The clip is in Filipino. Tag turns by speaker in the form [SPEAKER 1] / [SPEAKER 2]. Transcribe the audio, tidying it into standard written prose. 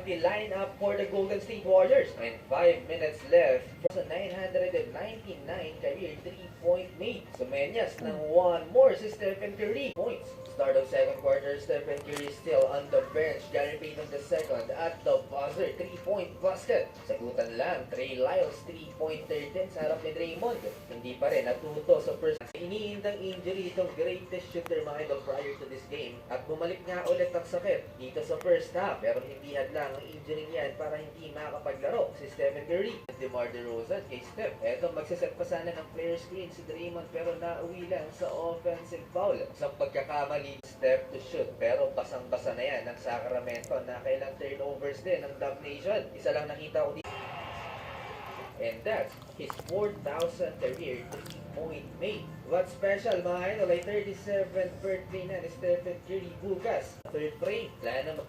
[SPEAKER 1] the lineup for the Golden State Warriors. And 5 minutes left for sa 999 career 3-point made. Sumenyas ng one more si Stephen Curry. Points. Start of second quarter, Stephen Curry still on the bench. Gary Payton the second at the buzzer. 3-point basket. Sagutan lang, Trey Lyles 3-pointer din sa harap ni Draymond. Hindi pa rin natuto sa first. Iniindang injury itong greatest shooter mga idol prior to this game. At bumalik nga ulit ang sakit dito sa first half. Pero hindi hadlang ang injury niyan para hindi makapaglaro si Stephen Curry. DeMar DeRozan kay Steph. Eto magsiset pa sana ng player screen si Draymond pero nauwi lang sa offensive foul. Sa pagkakamali Steph to shoot pero basang-basa na yan ng Sacramento na kailang turnovers din ng Dub Nation. Isa lang nakita ko dito. And that's his 4,000 career 3-point made. What's special mga idol ay 37th birthday na ni Stephen Curry bukas. Third frame. Plano